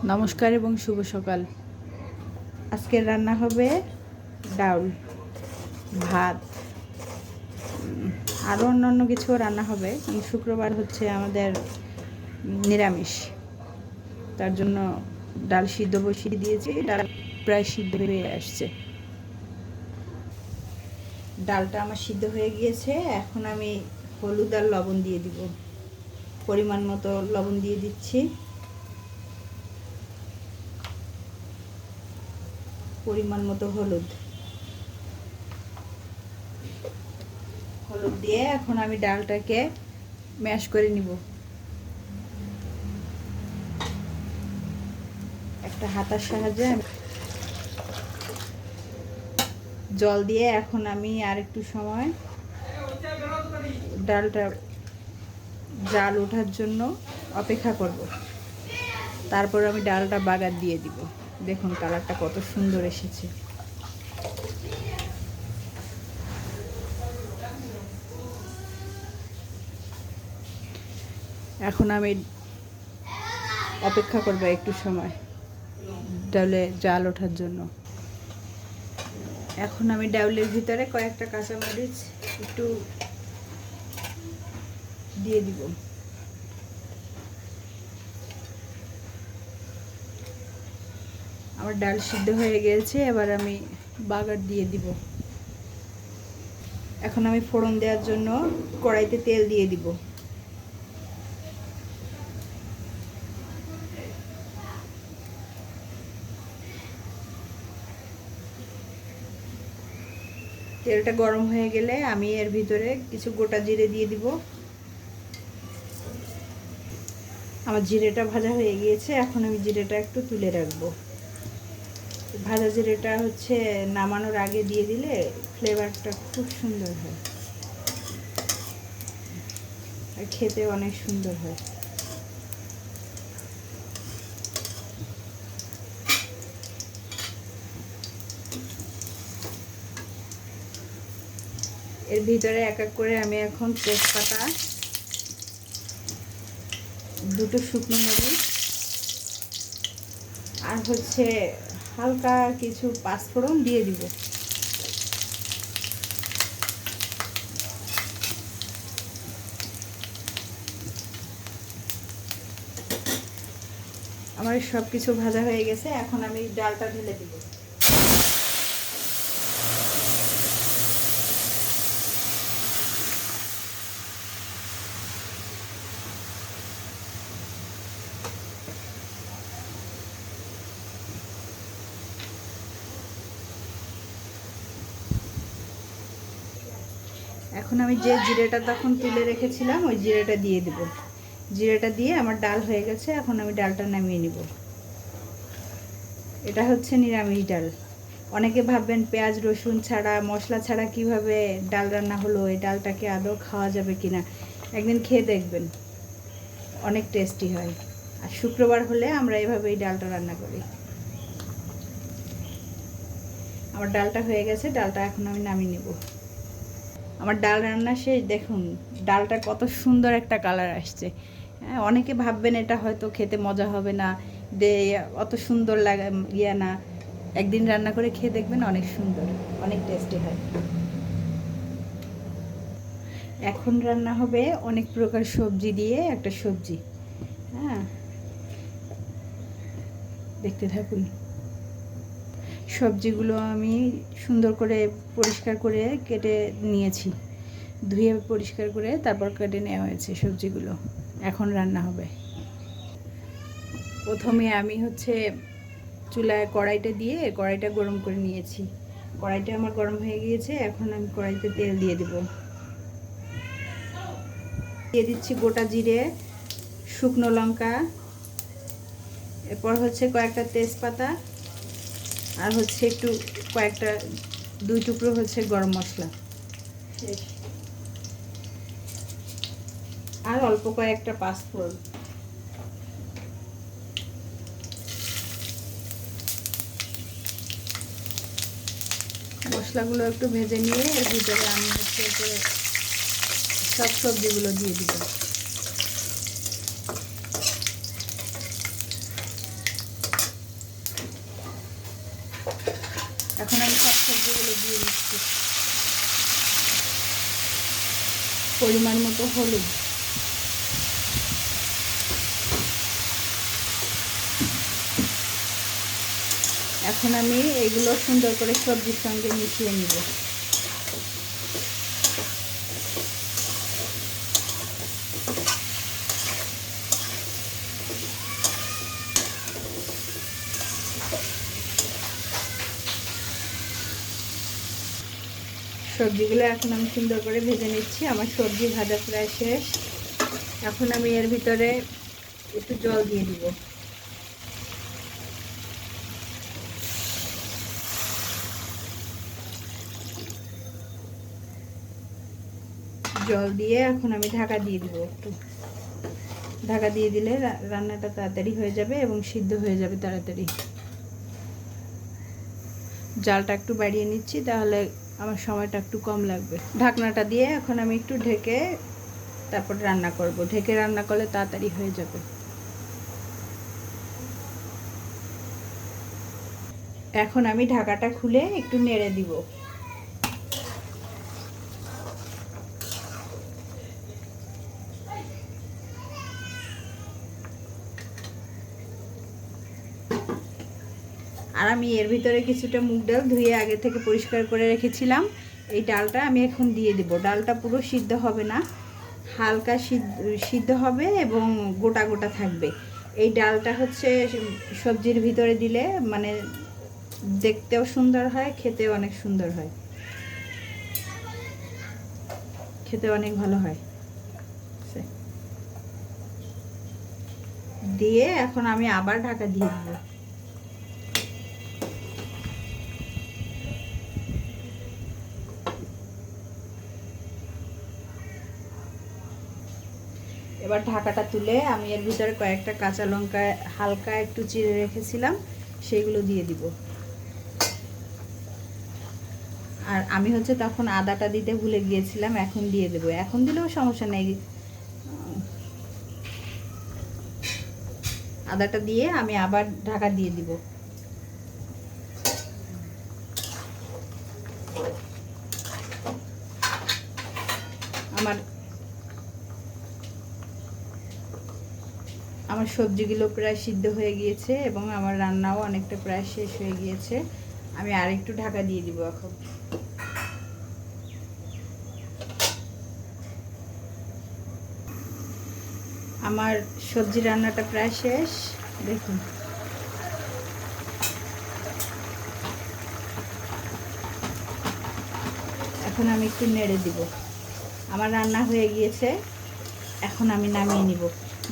নমস্কার এবং শুভ সকাল। আজকের রান্না হবে ডাউল, ভাত, আরও অন্যান্য কিছু রান্না হবে। শুক্রবার হচ্ছে আমাদের নিরামিষ, তার জন্য ডাল সিদ্ধ বসিয়ে দিয়েছি। ডাল প্রায় সিদ্ধ হয়ে আসছে। ডালটা আমার সিদ্ধ হয়ে গিয়েছে। এখন আমি হলুদ আর লবণ দিয়ে দিব। পরিমাণ মতো লবণ দিয়ে দিচ্ছি, পরিমাণ মতো হলুদ দিয়ে এখন আমি ডালটাকে ম্যাশ করে নিব। একটা হাতার সাহায্যে জল দিয়ে এখন আমি আর একটু সময় ডালটা জাল ওঠার জন্য অপেক্ষা করব। তারপর আমি ডালটা বাগার দিয়ে দিব। দেখুন কালারটা কত সুন্দর এসেছে। এখন আমি অপেক্ষা করব একটু সময় ডালে জাল ওঠার জন্য। এখন আমি ডাউলের ভিতরে কয়েকটা কাঁচামরিচ একটু দিয়ে দিব। আমার ডাল সিদ্ধ হয়ে গেছে, এবার আমি বাগার দিয়ে দিব। এখন আমি ফোড়ন দেওয়ার জন্য কড়াইতে তেল দিয়ে দিব। তেলটা গরম হয়ে গেলে আমি এর ভিতরে কিছু গোটা জিরে দিয়ে দিব। আমার জিরেটা ভাজা হয়ে গিয়েছে, এখন আমি জিরেটা একটু তুলে রাখবো। ভাজা জিরেটা হচ্ছে নামানোর আগে দিয়ে দিলে ফ্লেভারটা খুব সুন্দর হয় আর খেতে অনেক সুন্দর হয়। এর ভিতরে এক এক করে আমি এখন তেজপাতা, দুটো শুকনো মরিচ আর হচ্ছে হালকা কিছু পাঁচফোড়ন দিয়ে দিব। আমার সব কিছু ভাজা হয়ে গেছে, এখন আমি ডালটা ঢেলে দিব। এখন আমি যে জিরেটা তখন তুলে রেখেছিলাম ওই জিরেটা দিয়ে দেব। জিরেটা দিয়ে আমার ডাল হয়ে গেছে, এখন আমি ডালটা নামিয়ে নিব। এটা হচ্ছে নিরামিষ ডাল। অনেকে ভাববেন পেঁয়াজ রসুন ছাড়া, মশলা ছাড়া কিভাবে ডাল রান্না হলো, এই ডালটাকে আদৌ খাওয়া যাবে কিনা। একদিন খেয়ে দেখবেন, অনেক টেস্টি হয়। আর শুক্রবার হলে আমরা এভাবেই ডালটা রান্না করি। আমার ডালটা হয়ে গেছে, ডালটা এখন আমি নামিয়ে নেব। আমার ডাল রান্না শেষ। দেখুন ডালটা কত সুন্দর একটা কালার আসছে। হ্যাঁ, অনেকে ভাববেন এটা হয়তো খেতে মজা হবে না, অত সুন্দর লাগে না। একদিন রান্না করে খেয়ে দেখবেন, অনেক সুন্দর, অনেক টেস্টি হয়। এখন রান্না হবে অনেক প্রকার সবজি দিয়ে একটা সবজি। হ্যাঁ, দেখতে থাকুন। সবজিগুলো আমি সুন্দর করে পরিষ্কার করে কেটে নিয়েছি, ধুয়ে পরিষ্কার করে তারপর কেটে নেওয়া হয়েছে সবজিগুলো। এখন রান্না হবে। প্রথমে আমি হচ্ছে চুলায় কড়াইটা দিয়ে কড়াইটা গরম করে নিয়েছি। কড়াইটা আমার গরম হয়ে গিয়েছে, এখন আমি কড়াইতে তেল দিয়ে দেব। দিয়ে দিচ্ছি গোটা জিরে, শুকনো লঙ্কা, এরপর হচ্ছে কয়েকটা তেজপাতা, আর হচ্ছে একটু কয়েকটা দুই টুকরো হচ্ছে গরম মশলা, আর অল্প কয়েকটা পাঁচফোড়ন। মশলাগুলো একটু ভেজে নিয়ে এর ভিতরে আমি হচ্ছে সব সবজিগুলো দিয়ে দিব। এখন আমি সব সবজিগুলো দিয়ে দিচ্ছি। পরিমাণ মতো হলুদ, এখন আমি এগুলো সুন্দর করে সবজির সঙ্গে মিশিয়ে নিব। সবজিগুলো এখন আমি সুন্দর করে ভেজে নিচ্ছি। আমার সবজি ভাজা প্রায় শেষ। এখন আমি এর ভিতরে একটু জল দিয়ে দিব। জল দিয়ে এখন আমি ঢাকা দিয়ে দিব। একটু ঢাকা দিয়ে দিলে রান্নাটা তাড়াতাড়ি হয়ে যাবে এবং সিদ্ধ হয়ে যাবে তাড়াতাড়ি। জালটা একটু বাড়িয়ে নিচ্ছি, তাহলে আমার সময়টা একটু কম লাগবে। ঢাকনাটা দিয়ে এখন আমি একটু ঢেকে তারপর রান্না করব। ঢেকে রান্না করলে তাড়াতাড়ি হয়ে যাবে। এখন আমি ঢাকাটা খুলে একটু নেড়ে দিব। আর আমি এর ভিতরে কিছুটা মুগ ডাল ধুয়ে আগে থেকে পরিষ্কার করে রেখেছিলাম। এই ডালটা আমি এখন দিয়ে দিব। ডালটা পুরো সিদ্ধ হবে না, হালকা সিদ্ধ হবে এবং গোটা গোটা থাকবে। এই ডালটা হচ্ছে সবজির ভিতরে দিলে মানে দেখতেও সুন্দর হয়, খেতেও অনেক সুন্দর হয়, খেতে অনেক ভালো হয়। দিয়ে এখন আমি আবার ঢাকা দিয়ে দিব। এবার ঢাকাটা তুলে আমি এর ভিতরে কয়েকটা কাঁচা লঙ্কা হালকা একটু চিড়ে রেখেছিলাম, সেগুলো দিয়ে দিব। আর আমি হচ্ছে তখন আদাটা দিতে ভুলে গিয়েছিলাম, এখন দিয়ে দেবো। এখন দিলেও সমস্যা নেই। আদাটা দিয়ে আমি আবার ঢাকা দিয়ে দিব। আমার সবজিগুলো প্রায় সিদ্ধ হয়ে গিয়েছে এবং আমার রান্নাও অনেকটা প্রায় শেষ হয়ে গিয়েছে। আমি আরেকটু ঢাকা দিয়ে দিব। এখন আমার সবজি রান্নাটা প্রায় শেষ, দেখুন। এখন আমি একটু নেড়ে দিব। আমার রান্না হয়ে গিয়েছে, এখন আমি নামিয়ে নিব।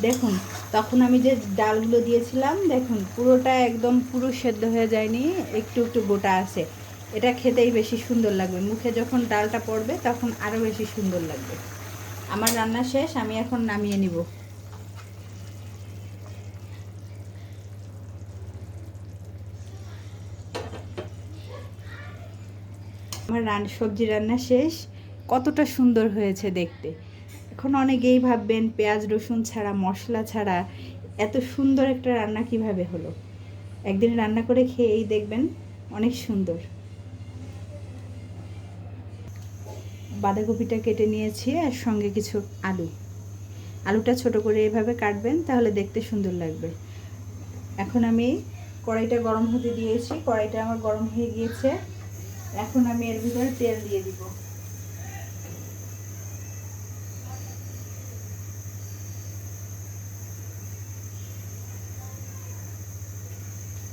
দেখুন, তখন আমি যে ডালগুলো দিয়েছিলাম, দেখুন পুরোটা একদম পুরো সেদ্ধ হয়ে যায়নি, একটু একটু গোটা আছে। এটা খেতেই বেশি সুন্দর লাগবে। মুখে যখন ডালটা পড়বে তখন আরও বেশি সুন্দর লাগবে। আমার রান্না শেষ, আমি এখন নামিয়ে নিব। আমার সবজি রান্না শেষ। কতটা সুন্দর হয়েছে দেখতে। এখন অনেকেই ভাববেন পেঁয়াজ রসুন ছাড়া, মশলা ছাড়া এত সুন্দর একটা রান্না কিভাবে হলো। একদিন রান্না করে খেয়েই দেখবেন, অনেক সুন্দর। বাঁধাকপিটা কেটে নিয়েছি আর সঙ্গে কিছু আলুটা ছোট করে এভাবে কাটবেন, তাহলে দেখতে সুন্দর লাগবে। এখন আমি কড়াইটা গরম হতে দিয়েছি। কড়াইটা আমার গরম হয়ে গিয়েছে। এখন আমি এর ভিতরে তেল দিয়ে দিব।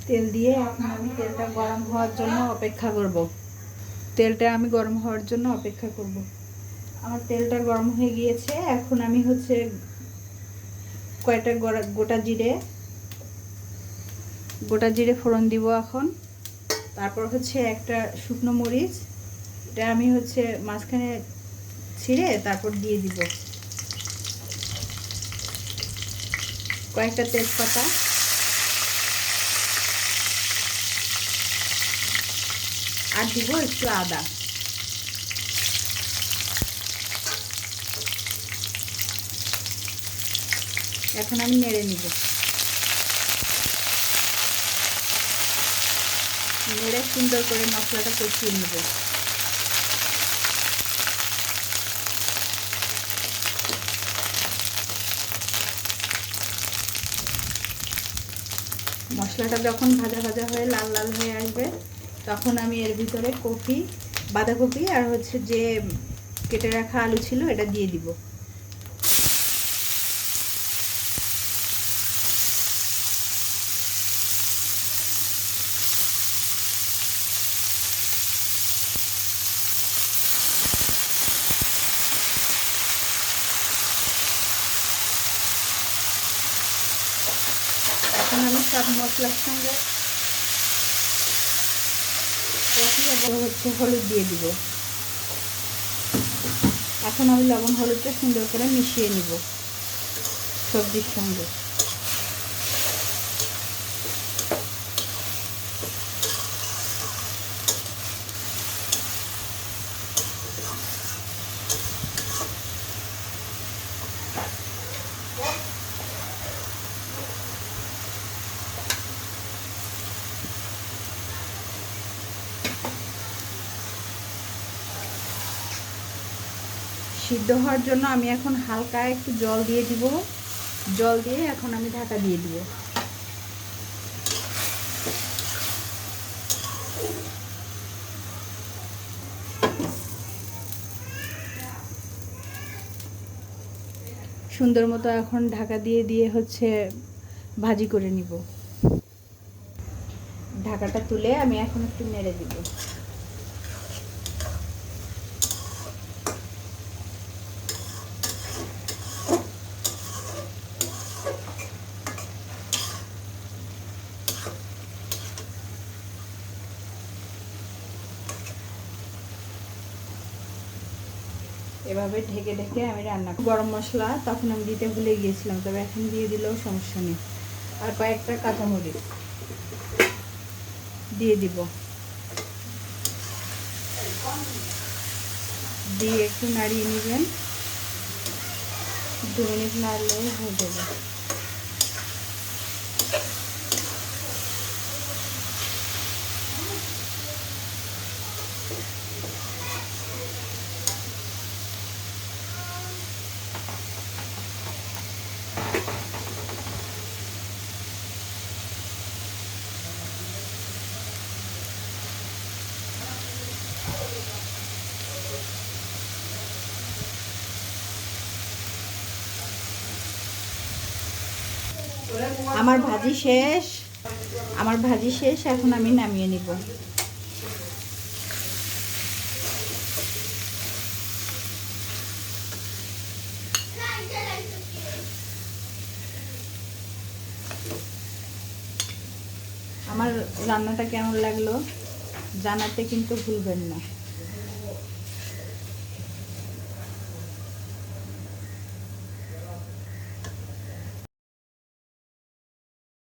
তেল দিয়ে এখন আমি তেলটা গরম হওয়ার জন্য অপেক্ষা করব। আমার তেলটা গরম হয়ে গিয়েছে। এখন আমি হচ্ছে কয়টা গোটা জিরে ফোড়ন দিব এখন। তারপর হচ্ছে একটা শুকনো মরিচ, এটা আমি হচ্ছে মাঝখানে ছিঁড়ে তারপর দিয়ে দিব। কয়েকটা তেজপাতা, আর দিব একটু আদা। এখন আমি নেড়ে নিব। নেড়ে সুন্দর করে মশলাটা কষিয়ে নেব। মশলাটা যখন ভাজা ভাজা হয়ে লাল লাল হয়ে আসবে তখন আমি এর ভিতরে বাঁধাকপি আর হচ্ছে যে কেটে রাখা আলু ছিল এটা দিয়ে দিব। এখন আমি সব মশলার সঙ্গে হচ্ছে হলুদ দিয়ে দিব। এখন আমি লবণ হলুদটা সুন্দর করে মিশিয়ে নিব সবজির সঙ্গে। সিদ্ধ হওয়ার জন্য আমি এখন হালকা একটু জল দিয়ে দিব। জল দিয়ে এখন আমি ঢাকা দিয়ে দিব। সুন্দর মতো এখন ঢাকা দিয়ে দিয়ে হচ্ছে ভাজি করে নিব। ঢাকাটা তুলে আমি এখন একটু নেড়ে দিব। এভাবে ঢেকে ঢেকে আমি রান্না করি। গরম মশলা তখন আমি দিতে ভুলে গিয়েছিলাম, তবে এখন দিয়ে দিলেও সমস্যা নেই। আর কয়েকটা কাঁচামরিচ দিয়ে দিব, দিয়ে একটু নাড়িয়ে নেবেন। 2 মিনিট নাড়লেই হয়ে যাবে। আমার ভাজি শেষ, এখন আমি নামিয়ে নিব। আমার রান্নাটা কেমন লাগলো জানাতে কিন্তু ভুলবেন না।